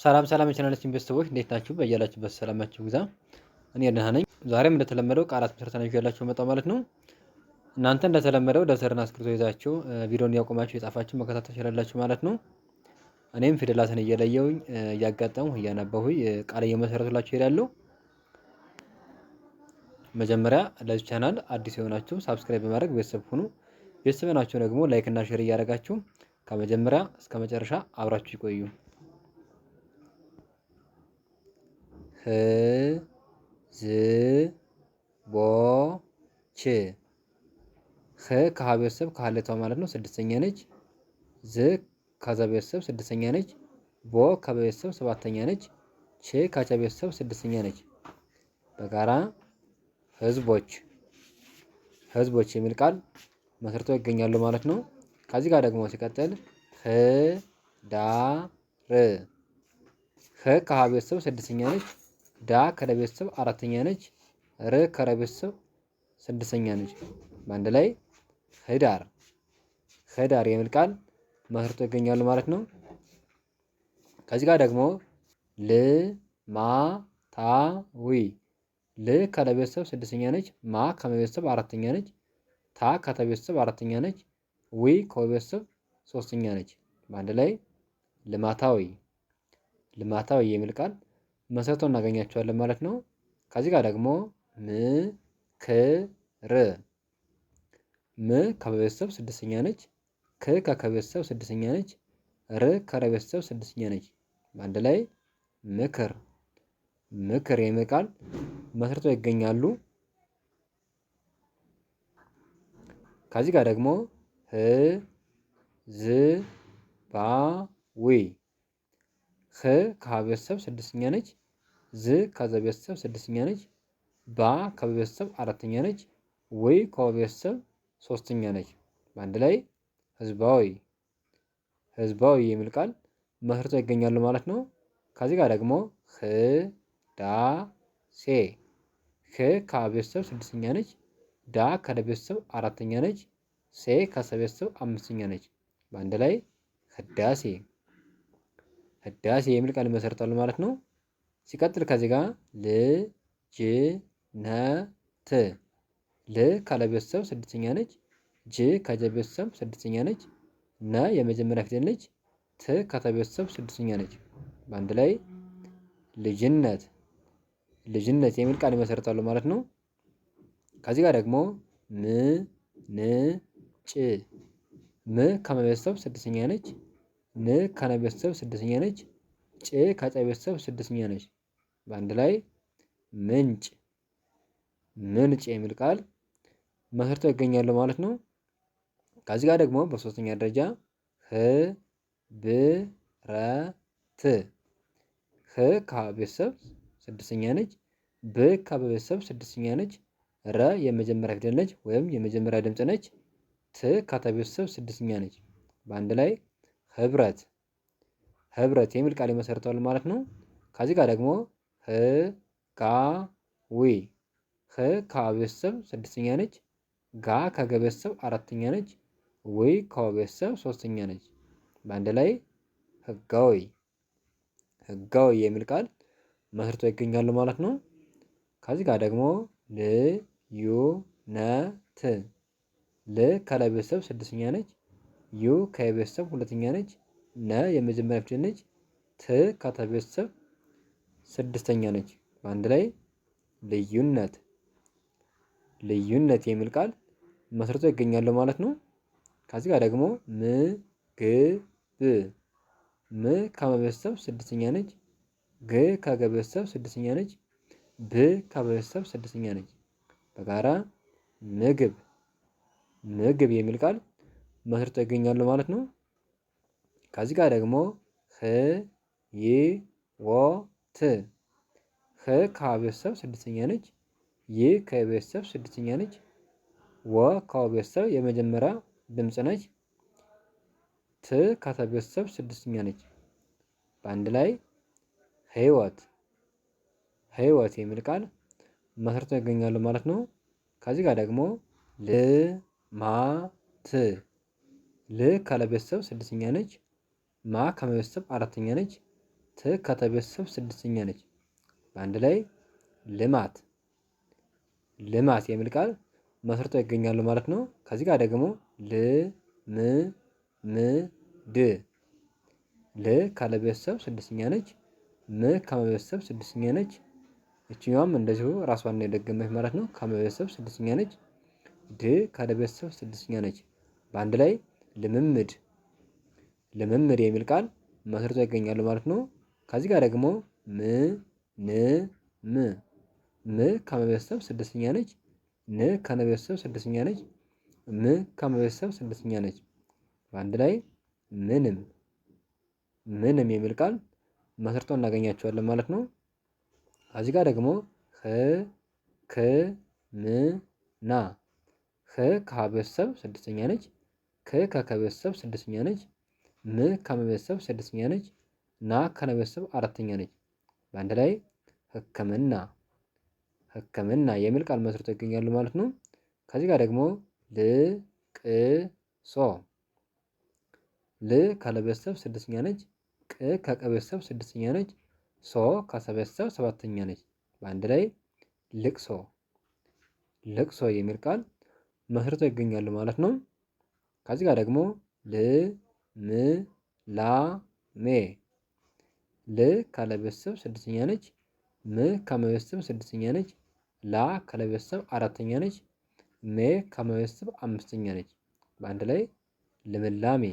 ሰላም ሰላም የቻናላችን ቤተሰቦች እንዴት ናችሁ? በያላችሁበት ሰላማችሁ ይብዛ። እኔ ደህና ነኝ። ዛሬም እንደተለመደው ቃላት ምስረታ ይዤላችሁ መጣሁ ማለት ነው። እናንተ እንደተለመደው ደብተርና እስክሪብቶ ይዛችሁ ቪዲዮን እያቆማችሁ የጻፋችሁ መከታተል ትችላላችሁ ማለት ነው። እኔም ፊደላትን እየለየሁኝ እያጋጠምሁ እያነበብሁኝ ቃል እየመሰረቱላችሁ እሄዳለሁ። መጀመሪያ ለዚህ ቻናል አዲስ የሆናችሁ ሳብስክራይብ በማድረግ ቤተሰብ ሁኑ። ቤተሰብ ናችሁ ደግሞ ላይክ እና ሼር እያደረጋችሁ ከመጀመሪያ እስከ መጨረሻ አብራችሁ ይቆዩ። ህዝቦች ህ ከሀ ቤተሰብ ከሀሌቷ ማለት ነው ስድስተኛ ነች። ዝ ከዘ ቤተሰብ ስድስተኛ ነች። ቦ ከበቤተሰብ ሰባተኛ ነች። ች ከቸ ቤተሰብ ስድስተኛ ነች። በጋራ ህዝቦች ህዝቦች የሚል ቃል መስርተው ይገኛሉ ማለት ነው። ከዚህ ጋር ደግሞ ሲቀጥል ህዳር ህ ከሀ ቤተሰብ ስድስተኛ ነች። ዳ ከለ ቤተሰብ አራተኛ ነች። ር ከረ ቤተሰብ ስድስተኛ ነች። በአንድ ላይ ህዳር ህዳር የሚል ቃል መስርተው ይገኛሉ ማለት ነው። ከዚህ ጋር ደግሞ ልማታዊ ል ከለ ቤተሰብ ስድስተኛ ነች። ማ ከመቤተሰብ አራተኛ ነች። ታ ከተቤተሰብ አራተኛ ነች። ዊ ከቤተሰብ ሶስተኛ ነች። በአንድ ላይ ልማታዊ ልማታዊ የሚል ቃል መስርተው እናገኛቸዋለን ማለት ነው። ከዚህ ጋር ደግሞ ምክር ም ከቤተሰብ ስድስተኛ ነች። ክ ከከቤተሰብ ስድስተኛ ነች። ር ከረቤተሰብ ስድስተኛ ነች። በአንድ ላይ ምክር ምክር የሚል ቃል መስርተው ይገኛሉ። ከዚህ ጋር ደግሞ ህዝባዊ ህ ከሀ ቤተሰብ ስድስተኛ ነች። ዝ ከዘ ቤተሰብ ስድስተኛ ነች። ባ ከቤተሰብ አራተኛ ነች። ወይ ከቤተሰብ ሶስተኛ ነች። በአንድ ላይ ህዝባዊ ህዝባዊ የሚል ቃል መስርተው ይገኛሉ ማለት ነው። ከዚህ ጋር ደግሞ ህዳሴ ህ ከሀ ቤተሰብ ስድስተኛ ነች። ዳ ከለ ቤተሰብ አራተኛ ነች። ሴ ከሰ ቤተሰብ አምስተኛ ነች። በአንድ ላይ ህዳሴ ህዳሴ የሚል ቃል ይመሰርታሉ ማለት ነው። ሲቀጥል ከዚህ ጋር ልጅነት ል ካለ ቤተሰብ ስድስተኛ ነች። ጅ ከጀ ቤተሰብ ስድስተኛ ነች። ነ የመጀመሪያ ፊደል ነች። ት ከተ ቤተሰብ ስድስተኛ ነች። በአንድ ላይ ልጅነት ልጅነት የሚል ቃል ይመሰርታሉ ማለት ነው። ከዚህ ጋር ደግሞ ምንጭ ም ከመቤተሰብ ስድስተኛ ነች። ን ከነ ቤተሰብ ስድስተኛ ነች። ጭ ከጨ ቤተሰብ ስድስተኛ ነች። በአንድ ላይ ምንጭ ምንጭ የሚል ቃል መስርተው ይገኛሉ ማለት ነው። ከዚህ ጋር ደግሞ በሶስተኛ ደረጃ ህብረት ህ ከሀ ቤተሰብ ስድስተኛ ነች። ብ ከበ ቤተሰብ ስድስተኛ ነች። ረ የመጀመሪያ ፊደል ነች ወይም የመጀመሪያ ድምፅ ነች። ት ከተ ቤተሰብ ስድስተኛ ነች። በአንድ ላይ ህብረት ህብረት የሚል ቃል ይመሰርታሉ ማለት ነው። ከዚህ ጋር ደግሞ ህጋዊ ህ ከሀ ቤተሰብ ስድስተኛ ነች። ጋ ከገ ቤተሰብ አራተኛ ነች። ዊ ከወ ቤተሰብ ሶስተኛ ነች። በአንድ ላይ ህጋዊ ህጋዊ የሚል ቃል መስርተው ይገኛሉ ማለት ነው። ከዚህ ጋር ደግሞ ልዩነት ል ከለ ቤተሰብ ስድስተኛ ነች። ዩ ከቤተሰብ ሁለተኛ ነች። ነ የመጀመሪያ ፊደል ነች። ት ከተ ቤተሰብ ስድስተኛ ነች። በአንድ ላይ ልዩነት ልዩነት የሚል ቃል መስርተው ይገኛሉ ማለት ነው። ከዚህ ጋር ደግሞ ምግብ ም ከመ ቤተሰብ ስድስተኛ ነች። ግ ከገ ቤተሰብ ስድስተኛ ነች። ብ ከበ ቤተሰብ ስድስተኛ ነች። በጋራ ምግብ ምግብ የሚል ቃል መስርተው ይገኛሉ ማለት ነው። ከዚህ ጋር ደግሞ ህይወት ህ ከሀ ቤተሰብ ስድስተኛ ነች። ይ ከቤተሰብ ስድስተኛ ነች። ወ ከወ ቤተሰብ የመጀመሪያ ድምፅ ነች። ት ከተ ቤተሰብ ስድስተኛ ነች። በአንድ ላይ ህይወት ህይወት የሚል ቃል መስርተው ይገኛሉ ማለት ነው። ከዚህ ጋር ደግሞ ልማት ል ካለ ቤተሰብ ስድስተኛ ነች። ማ ከመቤተሰብ አራተኛ ነች። ት ት ከተቤተሰብ ስድስተኛ ነች። በአንድ ላይ ልማት ልማት የሚል ቃል መስርተው ይገኛሉ ማለት ነው። ከዚህ ጋር ደግሞ ል ም ም ድ ል ካለቤተሰብ ስድስተኛ ነች። ም ከመቤተሰብ ስድስተኛ ነች። እችኛዋም እንደዚሁ ራሷን የደገመች ማለት ነው። ከመቤተሰብ ስድስተኛ ነች። ድ ካለቤተሰብ ስድስተኛ ነች። በአንድ ላይ ልምምድ ልምምድ የሚል ቃል መስርተው ይገኛሉ ማለት ነው። ከዚህ ጋር ደግሞ ም ን ም ም ከመቤተሰብ ስድስተኛ ነች። ን ከነቤተሰብ ስድስተኛ ነች። ም ከመቤተሰብ ስድስተኛ ነች። በአንድ ላይ ምንም ምንም የሚል ቃል መስርተው እናገኛቸዋለን ማለት ነው። ከዚህ ጋር ደግሞ ህ ክ ም ና ህ ከሀቤተሰብ ስድስተኛ ነች። ክ ከከቤተሰብ ስድስተኛ ነች። ም ከመቤተሰብ ስድስተኛ ነች። ና ከነቤተሰብ አራተኛ ነች። በአንድ ላይ ህክምና ህክምና የሚል ቃል መስርተው ይገኛሉ ማለት ነው። ከዚህ ጋር ደግሞ ል ቅ ሶ ል ካለቤተሰብ ስድስተኛ ነች። ቅ ከቀቤተሰብ ስድስተኛ ነች። ሶ ከሰቤተሰብ ሰባተኛ ነች። በአንድ ላይ ልቅሶ ልቅሶ የሚል ቃል መስርተው ይገኛሉ ማለት ነው። ከዚህ ጋር ደግሞ ል ም ላ ሜ ል ካለቤተሰብ ስድስተኛ ነች። ም ከመቤተሰብ ስድስተኛ ነች። ላ ካለቤተሰብ አራተኛ ነች። ሜ ከመቤተሰብ አምስተኛ ነች። በአንድ ላይ ልምላሜ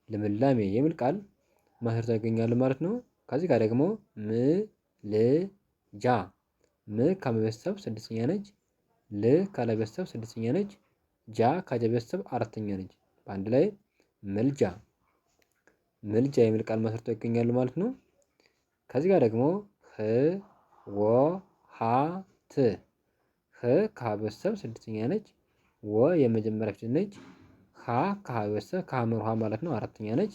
ልምላሜ የሚል ቃል መስርተው ይገኛሉ ማለት ነው። ከዚህ ጋር ደግሞ ም ል ጃ ም ከመቤተሰብ ስድስተኛ ነች። ል ካለቤተሰብ ስድስተኛ ነች። ጃ ከጀቤተሰብ አራተኛ ነች። በአንድ ላይ ምልጃ ምልጃ የሚል ቃል መስርተው ይገኛሉ ማለት ነው። ከዚህ ጋር ደግሞ ህ ወ ሀ ት ህ ከሀ ቤተሰብ ስድስተኛ ነች። ወ የመጀመሪያ ፊደል ነች። ሀ ከሀ ቤተሰብ ከሀመር ውሃ ማለት ነው አራተኛ ነች።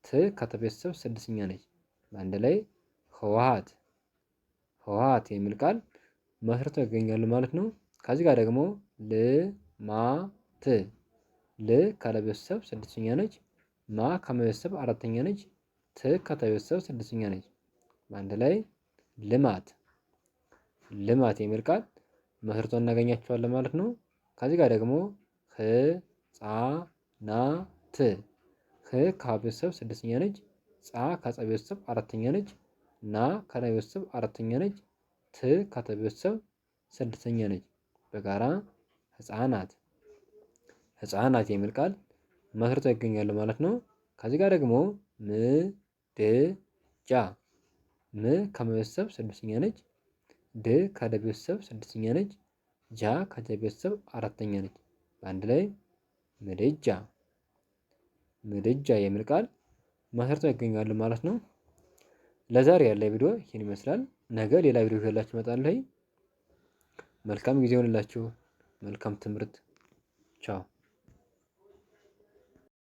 ት ከተ ቤተሰብ ስድስተኛ ነች። በአንድ ላይ ህወሓት ህወሓት የሚል ቃል መስርተው ይገኛሉ ማለት ነው። ከዚህ ጋር ደግሞ ል ማ ት ል ካለቤተሰብ ስድስተኛ ነች። ማ ከመቤተሰብ አራተኛ ነች። ት ከተቤተሰብ ስድስተኛ ነች። በአንድ ላይ ልማት ልማት የሚል ቃል መስርተው እናገኛቸዋለን ማለት ነው። ከዚህ ጋር ደግሞ ህፃናት ህ ከሀ ቤተሰብ ስድስተኛ ነች። ፃ ከፀ ቤተሰብ አራተኛ ነች። ና ከነ ቤተሰብ አራተኛ ነች። ት ከተ ቤተሰብ ስድስተኛ ነች። በጋራ ህፃናት ህፃናት የሚል ቃል መስርተው ይገኛሉ ማለት ነው። ከዚህ ጋር ደግሞ ም ድ ጃ ም ከመቤተሰብ ስድስተኛ ነች። ድ ከደ ቤተሰብ ስድስተኛ ነች። ጃ ከጀ ቤተሰብ አራተኛ ነች። በአንድ ላይ ምድጃ ምድጃ የሚል ቃል መስርተው ይገኛሉ ማለት ነው። ለዛሬ ያለ ቪዲዮ ይህን ይመስላል። ነገ ሌላ ቪዲዮ ይዤላችሁ እመጣለሁ። መልካም ጊዜ ይሆንላችሁ። መልካም ትምህርት። ቻው